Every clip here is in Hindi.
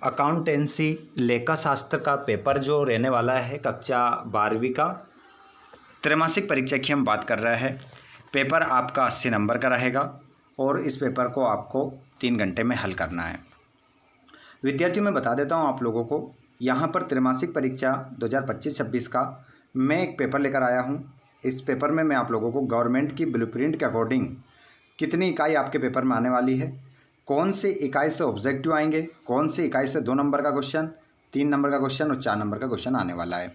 अकाउंटेंसी लेखा शास्त्र का पेपर जो रहने वाला है कक्षा 12वीं का त्रैमासिक परीक्षा की हम बात कर रहे हैं। पेपर आपका 80 नंबर का रहेगा और इस पेपर को आपको 3 घंटे में हल करना है। विद्यार्थियों मैं बता देता हूं आप लोगों को, यहां पर त्रैमासिक परीक्षा 2025-26 का मैं एक पेपर लेकर आया हूं। इस पेपर में मैं आप लोगों को गवर्नमेंट की ब्लूप्रिंट के अकॉर्डिंग कितनी इकाई आपके पेपर में आने वाली है, कौन सी इकाई से ऑब्जेक्टिव आएंगे, कौन सी इकाई से 2 नंबर का क्वेश्चन, 3 नंबर का क्वेश्चन और 4 नंबर का क्वेश्चन आने वाला है,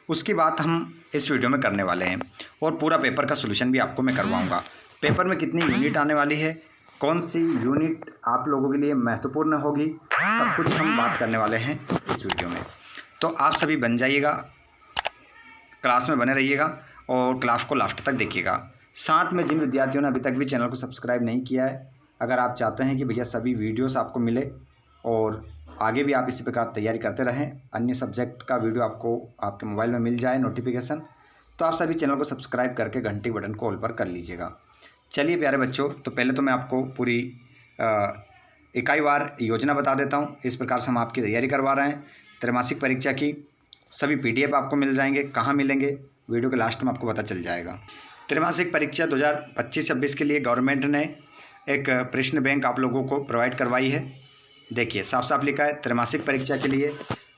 उसकी बात हम इस वीडियो में करने वाले हैं। और पूरा पेपर का सोल्यूशन भी आपको मैं करवाऊंगा। पेपर में कितनी यूनिट आने वाली है, कौन सी यूनिट आप लोगों के लिए महत्वपूर्ण होगी, सब कुछ हम बात करने वाले हैं इस वीडियो में। तो आप सभी बन जाइएगा, क्लास में बने रहिएगा और क्लास को लास्ट तक देखिएगा। साथ में जिन विद्यार्थियों ने अभी तक भी चैनल को सब्सक्राइब नहीं किया है, अगर आप चाहते हैं कि भैया सभी वीडियोस आपको मिले और आगे भी आप इसी प्रकार तैयारी करते रहें, अन्य सब्जेक्ट का वीडियो आपको आपके मोबाइल में मिल जाए नोटिफिकेशन, तो आप सभी चैनल को सब्सक्राइब करके घंटी बटन को ऑल पर कर लीजिएगा। चलिए प्यारे बच्चों, तो पहले तो मैं आपको पूरी इकाई वार योजना बता देता हूँ। इस प्रकार से हम आपकी तैयारी करवा रहे हैं। त्रैमासिक परीक्षा की सभी PDF आपको मिल जाएंगे। कहाँ मिलेंगे वीडियो के लास्ट में आपको पता चल जाएगा। त्रैमासिक परीक्षा 2025-26 के लिए गवर्नमेंट ने एक प्रश्न बैंक आप लोगों को प्रोवाइड करवाई है। देखिए साफ साफ लिखा है त्रैमासिक परीक्षा के लिए,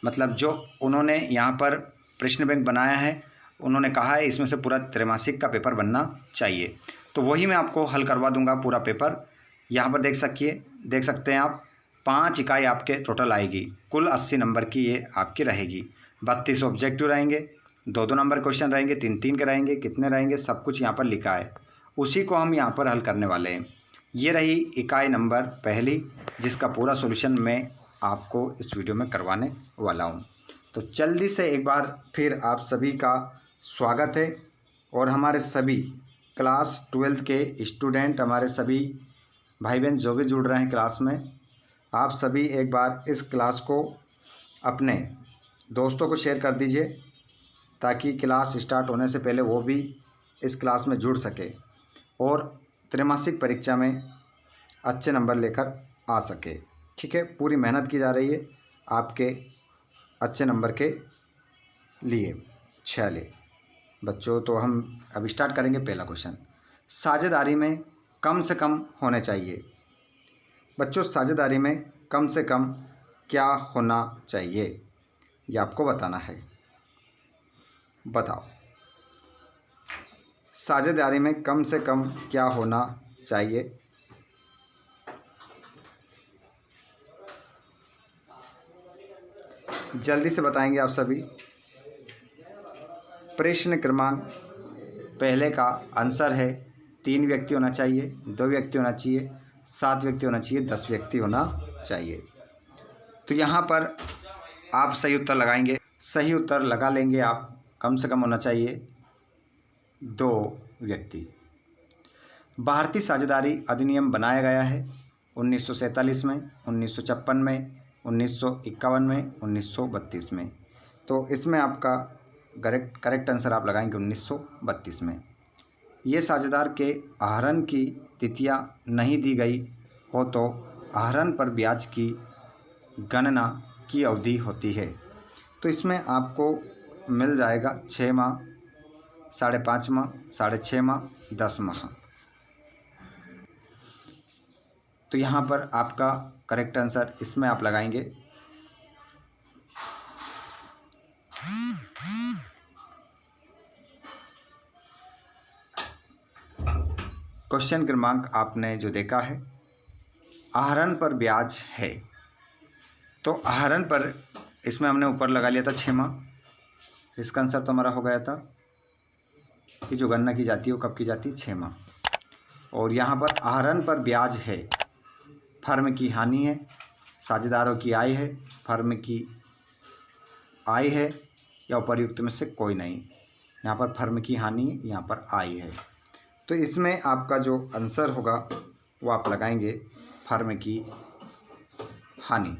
मतलब जो उन्होंने यहाँ पर प्रश्न बैंक बनाया है, उन्होंने कहा है इसमें से पूरा त्रैमासिक का पेपर बनना चाहिए। तो वही मैं आपको हल करवा दूंगा पूरा पेपर। यहाँ पर देख सकते हैं आप 5 इकाई आपके टोटल आएगी। कुल 80 नंबर की ये आपकी रहेगी। 32 ऑब्जेक्टिव रहेंगे, 2-2 नंबर क्वेश्चन रहेंगे, 3-3 के रहेंगे, कितने रहेंगे सब कुछ यहाँ पर लिखा है। उसी को हम यहाँ पर हल करने वाले हैं। ये रही इकाई नंबर पहली, जिसका पूरा सॉल्यूशन मैं आपको इस वीडियो में करवाने वाला हूँ। तो जल्दी से एक बार फिर आप सभी का स्वागत है। और हमारे सभी क्लास 12th के स्टूडेंट, हमारे सभी भाई बहन जो भी जुड़ रहे हैं क्लास में, आप सभी एक बार इस क्लास को अपने दोस्तों को शेयर कर दीजिए, ताकि क्लास स्टार्ट होने से पहले वो भी इस क्लास में जुड़ सके और त्रैमासिक परीक्षा में अच्छे नंबर लेकर आ सके। ठीक है, पूरी मेहनत की जा रही है आपके अच्छे नंबर के लिए। चलिए बच्चों, तो हम अब स्टार्ट करेंगे। पहला क्वेश्चन, साझेदारी में कम से कम होने चाहिए। बच्चों साझेदारी में कम से कम क्या होना चाहिए, ये आपको बताना है। बताओ, साझेदारी में कम से कम क्या होना चाहिए? जल्दी से बताएंगे आप सभी। प्रश्न क्रमांक पहले का आंसर है 3 व्यक्ति होना चाहिए, 2 व्यक्ति होना चाहिए, 7 व्यक्ति होना चाहिए, 10 व्यक्ति होना चाहिए। तो यहाँ पर आप सही उत्तर लगाएंगे। सही उत्तर लगा लेंगे आप। कम से कम होना चाहिए 2 व्यक्ति। भारतीय साझेदारी अधिनियम बनाया गया है 1947 में, 1956 में, 1951 में, 1932 में। तो इसमें आपका करेक्ट आंसर आप लगाएंगे 1932 में। ये साझेदार के आहरण की तिथियां नहीं दी गई हो तो आहरण पर ब्याज की गणना की अवधि होती है। तो इसमें आपको मिल जाएगा 6 माह, 5.5 माह, 6.5 माह, 10 माह। तो यहाँ पर आपका करेक्ट आंसर इसमें आप लगाएंगे क्वेश्चन क्रमांक आपने जो देखा है, आहरण पर ब्याज है। तो आहरण पर इसमें हमने ऊपर लगा लिया था 6 माह। इसका आंसर तो हमारा हो गया था कि जो गणना की जाती है वो कब की जाती है, 6 माह। और यहाँ पर आहरण पर ब्याज है, फर्म की हानि है, साझेदारों की आय है, फर्म की आय है या उपर्युक्त में से कोई नहीं। यहाँ पर फर्म की हानि है, यहाँ पर आय है। तो इसमें आपका जो आंसर होगा वो आप लगाएंगे फर्म की हानि।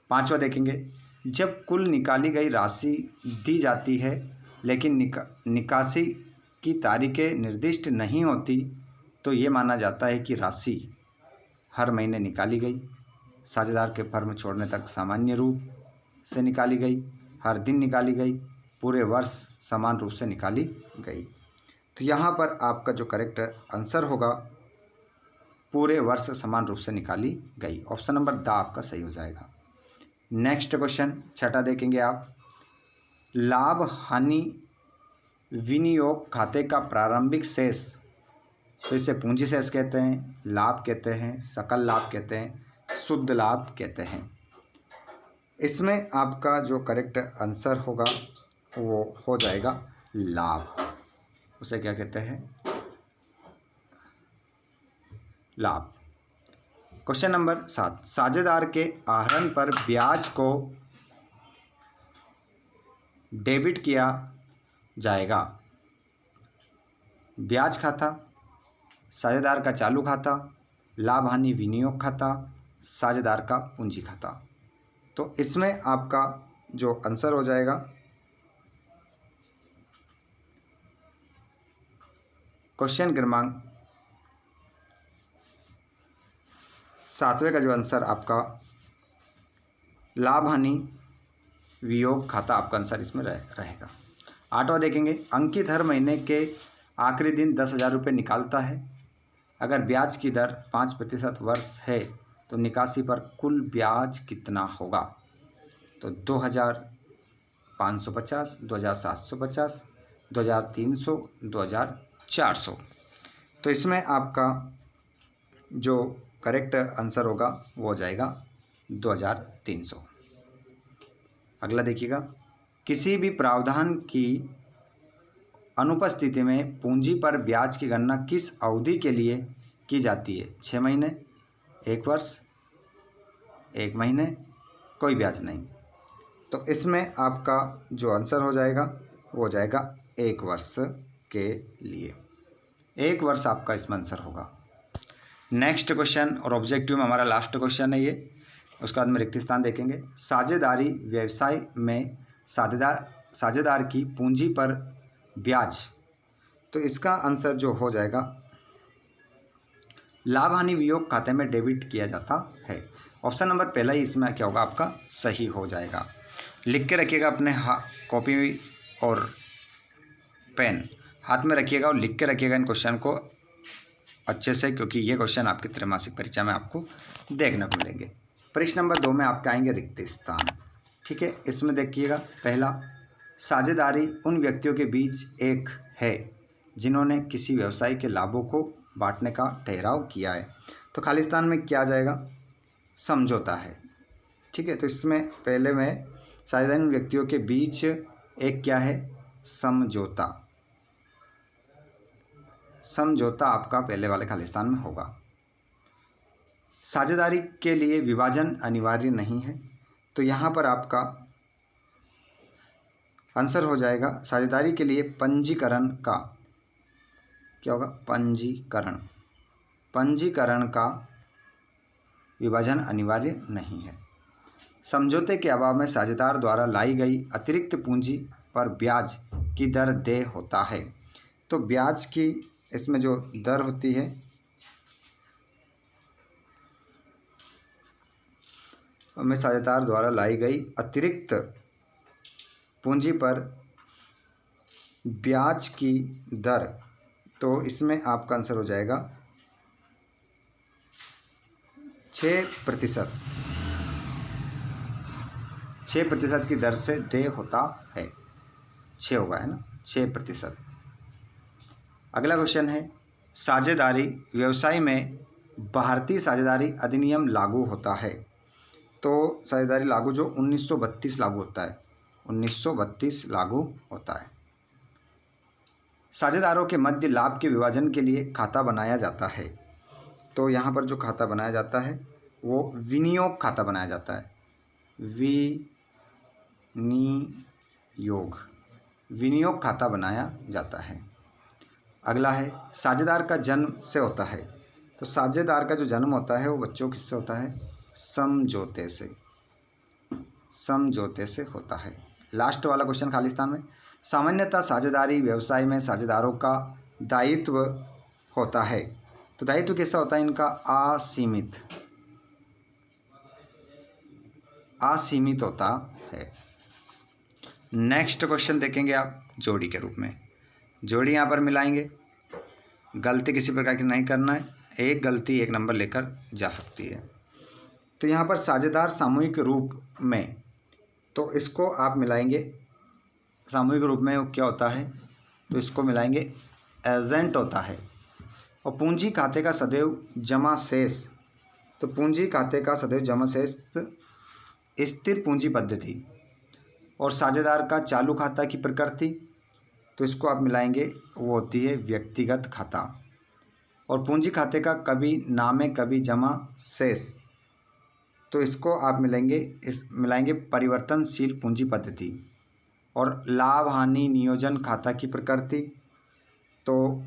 5वां देखेंगे, जब कुल निकाली गई राशि दी जाती है लेकिन निकासी की तारीखें निर्दिष्ट नहीं होती, तो ये माना जाता है कि राशि हर महीने निकाली गई, साझेदार के फर्म छोड़ने तक सामान्य रूप से निकाली गई, हर दिन निकाली गई, पूरे वर्ष समान रूप से निकाली गई। तो यहाँ पर आपका जो करेक्ट आंसर होगा पूरे वर्ष समान रूप से निकाली गई। ऑप्शन नंबर द आपका सही हो जाएगा। नेक्स्ट क्वेश्चन छठा देखेंगे आप। लाभ हानि विनियोग खाते का प्रारंभिक शेष, तो इसे पूंजी शेष कहते हैं, लाभ कहते हैं, सकल लाभ कहते हैं, शुद्ध लाभ कहते हैं। इसमें आपका जो करेक्ट आंसर होगा वो हो जाएगा लाभ। उसे क्या कहते हैं? लाभ। Question number 7। साझेदार के आहरण पर ब्याज को डेबिट किया जाएगा। ब्याज खाता, साझेदार का चालू खाता, लाभ हानि विनियोग खाता, साझेदार का पूंजी खाता। तो इसमें आपका जो आंसर हो जाएगा क्वेश्चन क्रमांक 7वें का जो आंसर आपका लाभ हानि वियोग खाता आपका आंसर इसमें रहेगा। 8वां देखेंगे। अंकित हर महीने के आखिरी दिन 10,000 रुपये निकालता है। अगर ब्याज की दर 5% वर्ष है तो निकासी पर कुल ब्याज कितना होगा? तो 2,550, 2,750, 2,300, 2,400। तो इसमें आपका जो करेक्ट आंसर होगा वो हो जाएगा 2,300। अगला देखिएगा। किसी भी प्रावधान की अनुपस्थिति में पूंजी पर ब्याज की गणना किस अवधि के लिए की जाती है? 6 महीने, 1 वर्ष, 1 महीने, कोई ब्याज नहीं। तो इसमें आपका जो आंसर हो जाएगा वो हो जाएगा 1 वर्ष के लिए। 1 वर्ष आपका इसमें आंसर होगा। नेक्स्ट क्वेश्चन और ऑब्जेक्टिव में हमारा लास्ट क्वेश्चन है ये। उसके बाद में रिक्त स्थान देखेंगे। साझेदारी व्यवसाय में साझेदार की पूंजी पर ब्याज, तो इसका आंसर जो हो जाएगा लाभ हानि वियोग खाते में डेबिट किया जाता है। ऑप्शन नंबर पहला ही इसमें क्या होगा आपका सही हो जाएगा। लिख के रखिएगा अपने कॉपी और पेन हाथ में रखिएगा और लिख के रखिएगा इन क्वेश्चन को अच्छे से, क्योंकि ये क्वेश्चन आपकी त्रैमासिक परीक्षा में आपको देखने को मिलेंगे। प्रश्न नंबर 2 में आपके आएंगे रिक्त स्थान। ठीक है, इसमें देखिएगा। पहला, साझेदारी उन व्यक्तियों के बीच एक है जिन्होंने किसी व्यवसाय के लाभों को बांटने का ठहराव किया है। तो खाली स्थान में क्या आ जाएगा? समझौता है। ठीक है, तो इसमें पहले में साझेदारी उन व्यक्तियों के बीच एक क्या है? समझौता। समझौता आपका पहले वाले खाली स्थान में होगा। साझेदारी के लिए विभाजन अनिवार्य नहीं है, तो यहाँ पर आपका आंसर हो जाएगा साझेदारी के लिए पंजीकरण का क्या होगा? पंजीकरण। पंजीकरण का विभाजन अनिवार्य नहीं है। समझौते के अभाव में साझेदार द्वारा लाई गई अतिरिक्त पूंजी पर ब्याज की दर देय होता है। तो ब्याज की इसमें जो दर होती है में साझेदार द्वारा लाई गई अतिरिक्त पूंजी पर ब्याज की दर, तो इसमें आपका आंसर हो जाएगा 6%। 6% की दर से देय होता है। 6 होगा, है ना? 6%। अगला क्वेश्चन है, साझेदारी व्यवसाय में भारतीय साझेदारी अधिनियम लागू होता है। तो साझेदारी लागू जो 1932 लागू होता है, 1932 लागू होता है। साझेदारों के मध्य लाभ के विभाजन के लिए खाता बनाया जाता है। तो यहाँ पर जो खाता बनाया जाता है वो विनियोग खाता बनाया जाता है। विनियोग खाता बनाया जाता है। अगला है, साझेदार का जन्म से होता है। तो साझेदार का जो जन्म होता है वो बच्चों किससे होता है? समझौते से। समझौते से होता है। लास्ट वाला क्वेश्चन खाली स्थान में, सामान्यतः साझेदारी व्यवसाय में साझेदारों का दायित्व होता है। तो दायित्व कैसा होता है इनका? असीमित। असीमित होता है। नेक्स्ट क्वेश्चन देखेंगे आप जोड़ी के रूप में। जोड़ी यहाँ पर मिलाएंगे, गलती किसी प्रकार की नहीं करना है, एक गलती एक नंबर लेकर जा सकती है। तो यहाँ पर साझेदार सामूहिक रूप में, तो इसको आप मिलाएंगे सामूहिक रूप में, वो क्या होता है, तो इसको मिलाएंगे एजेंट होता है। और पूंजी खाते का सदैव जमा शेष, तो पूंजी खाते का सदैव जमा शेष स्थिर पूंजी पद्धति। और साझेदार का चालू खाता की प्रकृति, तो इसको आप मिलाएंगे, वो होती है व्यक्तिगत खाता। और पूंजी खाते का कभी नामे कभी जमा शेष, तो इसको आप मिलाएंगे परिवर्तनशील पूंजी पद्धति। और लाभ हानि नियोजन खाता की प्रकृति, तो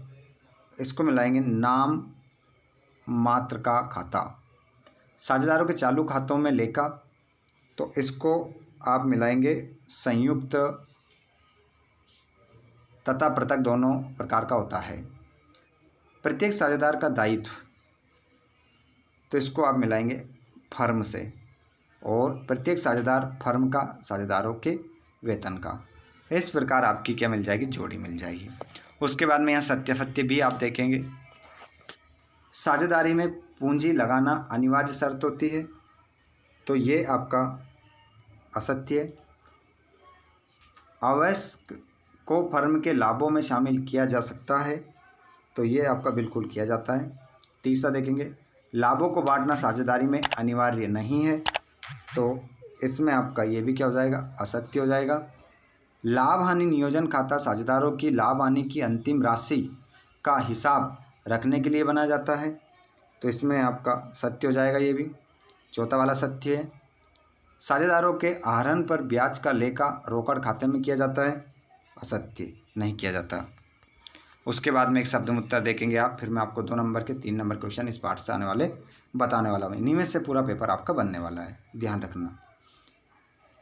इसको मिलाएंगे नाम मात्र का खाता। साझेदारों के चालू खातों में लेखा, तो इसको आप मिलाएंगे संयुक्त तथा पृथक दोनों प्रकार का होता है। प्रत्येक साझेदार का दायित्व, तो इसको आप मिलाएंगे फर्म से। और प्रत्येक साझेदार फर्म का साझेदारों के वेतन का। इस प्रकार आपकी क्या मिल जाएगी, जोड़ी मिल जाएगी। उसके बाद में यहाँ सत्यापत्य भी आप देखेंगे। साझेदारी में पूंजी लगाना अनिवार्य शर्त होती है, तो ये आपका असत्य है। अवयस्क को फर्म के लाभों में शामिल किया जा सकता है, तो ये आपका बिल्कुल किया जाता है। तीसरा देखेंगे, लाभों को बांटना साझेदारी में अनिवार्य नहीं है, तो इसमें आपका ये भी क्या हो जाएगा, असत्य हो जाएगा। लाभ हानि नियोजन खाता साझेदारों की लाभ हानि की अंतिम राशि का हिसाब रखने के लिए बनाया जाता है, तो इसमें आपका सत्य हो जाएगा ये भी। चौथा वाला सत्य है। साझेदारों के आहरण पर ब्याज का लेखा रोकड़ खाते में किया जाता है, असत्य, नहीं किया जाता। उसके बाद में एक शब्द उत्तर देखेंगे आप, फिर मैं आपको 2 नंबर के 3 नंबर क्वेश्चन इस पाठ से आने वाले बताने वाला हूँ। इन्हीं में से पूरा पेपर आपका बनने वाला है, ध्यान रखना।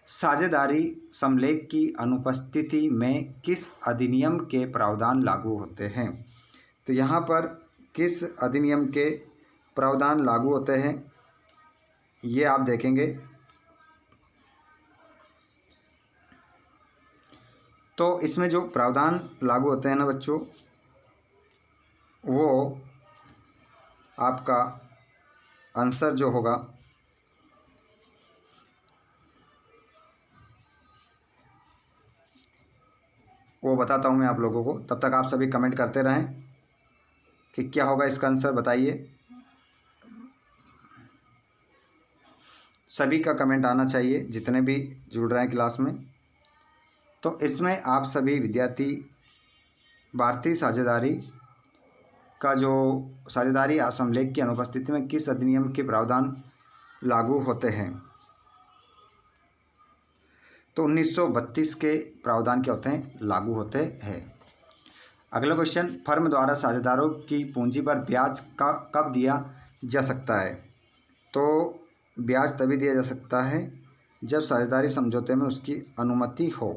साझेदारी समलेख की अनुपस्थिति में किस अधिनियम के प्रावधान लागू होते हैं, तो यहाँ पर किस अधिनियम के प्रावधान लागू होते हैं ये आप देखेंगे। तो इसमें जो प्रावधान लागू होते हैं ना बच्चों, वो आपका आंसर जो होगा वो बताता हूँ मैं आप लोगों को। तब तक आप सभी कमेंट करते रहें कि क्या होगा इसका आंसर, बताइए। सभी का कमेंट आना चाहिए जितने भी जुड़ रहे हैं क्लास में। तो इसमें आप सभी विद्यार्थी भारतीय साझेदारी का जो साझेदारी समलेख की अनुपस्थिति में किस अधिनियम के प्रावधान लागू होते हैं, तो 1932 के प्रावधान क्या होते हैं, लागू होते हैं। अगला क्वेश्चन, फर्म द्वारा साझेदारों की पूंजी पर ब्याज का कब दिया जा सकता है, तो ब्याज तभी दिया जा सकता है जब साझेदारी समझौते में उसकी अनुमति हो।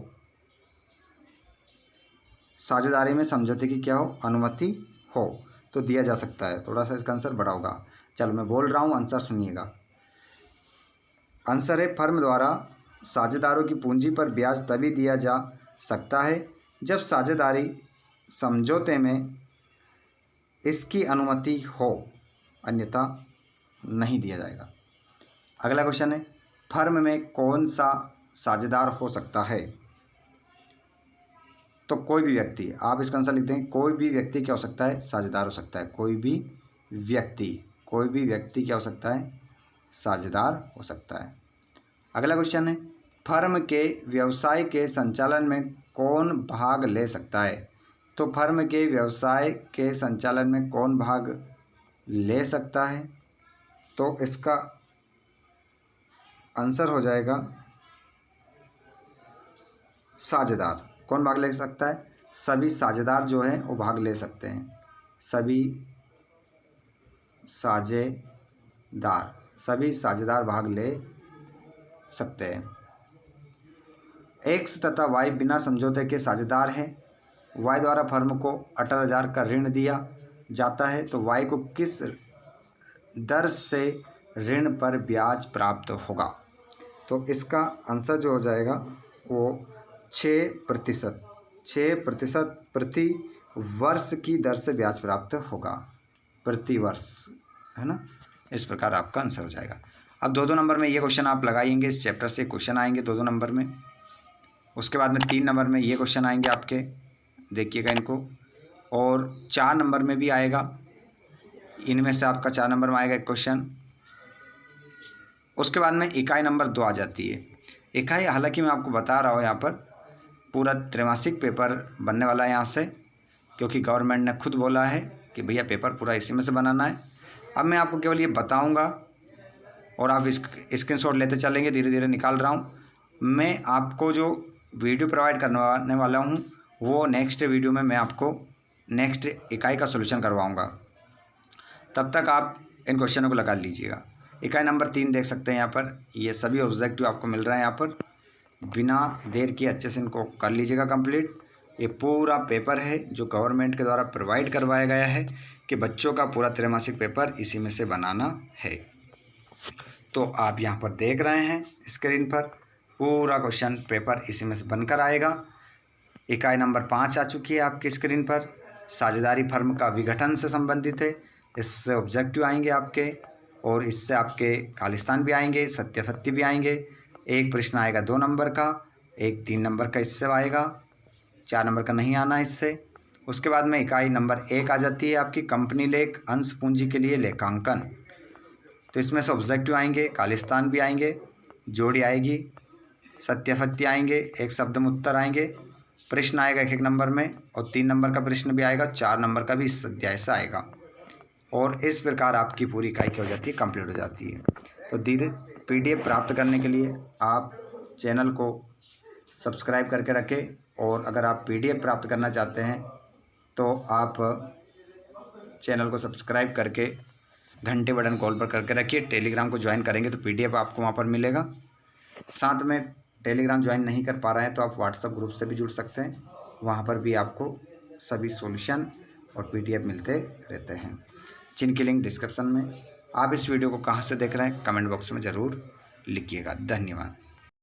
साझेदारी में समझौते की क्या हो, अनुमति हो, तो दिया जा सकता है। थोड़ा सा इसका आंसर बड़ा होगा। चलो मैं बोल रहा हूँ, आंसर सुनिएगा। आंसर है, फर्म द्वारा साझेदारों की पूंजी पर ब्याज तभी दिया जा सकता है जब साझेदारी समझौते में इसकी अनुमति हो, अन्यथा नहीं दिया जाएगा। अगला क्वेश्चन है, फर्म में कौन सा साझेदार हो सकता है, तो कोई भी व्यक्ति। आप इसका आंसर लिख दें, कोई भी व्यक्ति क्या हो सकता है, साझेदार हो सकता है। कोई भी व्यक्ति क्या हो सकता है, साझेदार हो सकता है। अगला क्वेश्चन है, फर्म के व्यवसाय के संचालन में कौन भाग ले सकता है, तो फर्म के व्यवसाय के संचालन में कौन भाग ले सकता है, तो इसका आंसर हो जाएगा साझेदार। कौन भाग ले सकता है, सभी साझेदार जो हैं वो भाग ले सकते हैं। सभी साझेदार भाग ले सकते हैं। एक्स तथा वाई बिना समझौते के साझेदार हैं। वाई द्वारा फर्म को 18,000 का ऋण दिया जाता है, तो वाई को किस दर से ऋण पर ब्याज प्राप्त होगा, तो इसका आंसर जो हो जाएगा वो 6% प्रति वर्ष की दर से ब्याज प्राप्त होगा, प्रति वर्ष, है ना। इस प्रकार आपका आंसर हो जाएगा। अब 2-2 नंबर में ये क्वेश्चन आप लगाएंगे, इस चैप्टर से क्वेश्चन आएंगे 2-2 नंबर में। उसके बाद में 3 नंबर में ये क्वेश्चन आएंगे आपके, देखिएगा इनको, और 4 नंबर में भी आएगा। इनमें से आपका 4 नंबर में आएगा एक क्वेश्चन। उसके बाद में इकाई नंबर 2 आ जाती है। इकाई, हालांकि मैं आपको बता रहा हूँ यहाँ पर पूरा त्रैमासिक पेपर बनने वाला है यहाँ से, क्योंकि गवर्नमेंट ने खुद बोला है कि भैया पेपर पूरा इसी में से बनाना है। अब मैं आपको केवल ये बताऊँगा और आप स्क्रीनशॉट लेते चलेंगे, धीरे धीरे निकाल रहा हूँ। मैं आपको जो वीडियो प्रोवाइड करने वाला हूँ वो नेक्स्ट वीडियो में मैं आपको नेक्स्ट इकाई का सॉल्यूशन करवाऊँगा। तब तक आप इन क्वेश्चनों को लगा लीजिएगा। इकाई नंबर 3 देख सकते हैं यहाँ पर, ये सभी ऑब्जेक्टिव आपको मिल रहा है यहाँ पर। बिना देर किए अच्छे से इनको कर लीजिएगा कंप्लीट। ये पूरा पेपर है जो गवर्नमेंट के द्वारा प्रोवाइड करवाया गया है कि बच्चों का पूरा त्रैमासिक पेपर इसी में से बनाना है। तो आप यहाँ पर देख रहे हैं स्क्रीन पर पूरा क्वेश्चन पेपर इसी में से बनकर आएगा। इकाई नंबर 5 आ चुकी है आपकी स्क्रीन पर, साझेदारी फर्म का विघटन से संबंधित है। इससे ऑब्जेक्टिव आएंगे आपके, और इससे आपके खालिस्तान भी आएंगे, सत्यापत्ति भी आएंगे। एक प्रश्न आएगा 2 नंबर का, एक 3 नंबर का इससे आएगा, 4 नंबर का नहीं आना इससे। उसके बाद में इकाई नंबर 1 आ जाती है आपकी, कंपनी लेख अंश पूंजी के लिए लेखांकन। तो इसमें से ऑब्जेक्टिव आएंगे, खालिस्तान भी आएंगे, जोड़ी आएगी, सत्यापत्ति आएंगे, एक शब्द में उत्तर आएंगे, प्रश्न आएगा 1-1 नंबर में, और 3 नंबर का प्रश्न भी आएगा, 4 नंबर का भी इस अध्याय से आएगा। और इस प्रकार आपकी पूरी इकाई क्या हो जाती है, कंप्लीट हो जाती है। तो धीरे PDF प्राप्त करने के लिए आप चैनल को सब्सक्राइब करके रखें, और अगर आप PDF प्राप्त करना चाहते हैं तो आप चैनल को सब्सक्राइब करके घंटे बटन कॉल पर करके रखिए। टेलीग्राम को ज्वाइन करेंगे तो PDF आपको वहाँ पर मिलेगा। साथ में टेलीग्राम ज्वाइन नहीं कर पा रहे हैं तो आप व्हाट्सएप ग्रुप से भी जुड़ सकते हैं, वहाँ पर भी आपको सभी सॉल्यूशन और PDF मिलते रहते हैं, जिनकी लिंक डिस्क्रिप्शन में। आप इस वीडियो को कहाँ से देख रहे हैं कमेंट बॉक्स में ज़रूर लिखिएगा। धन्यवाद।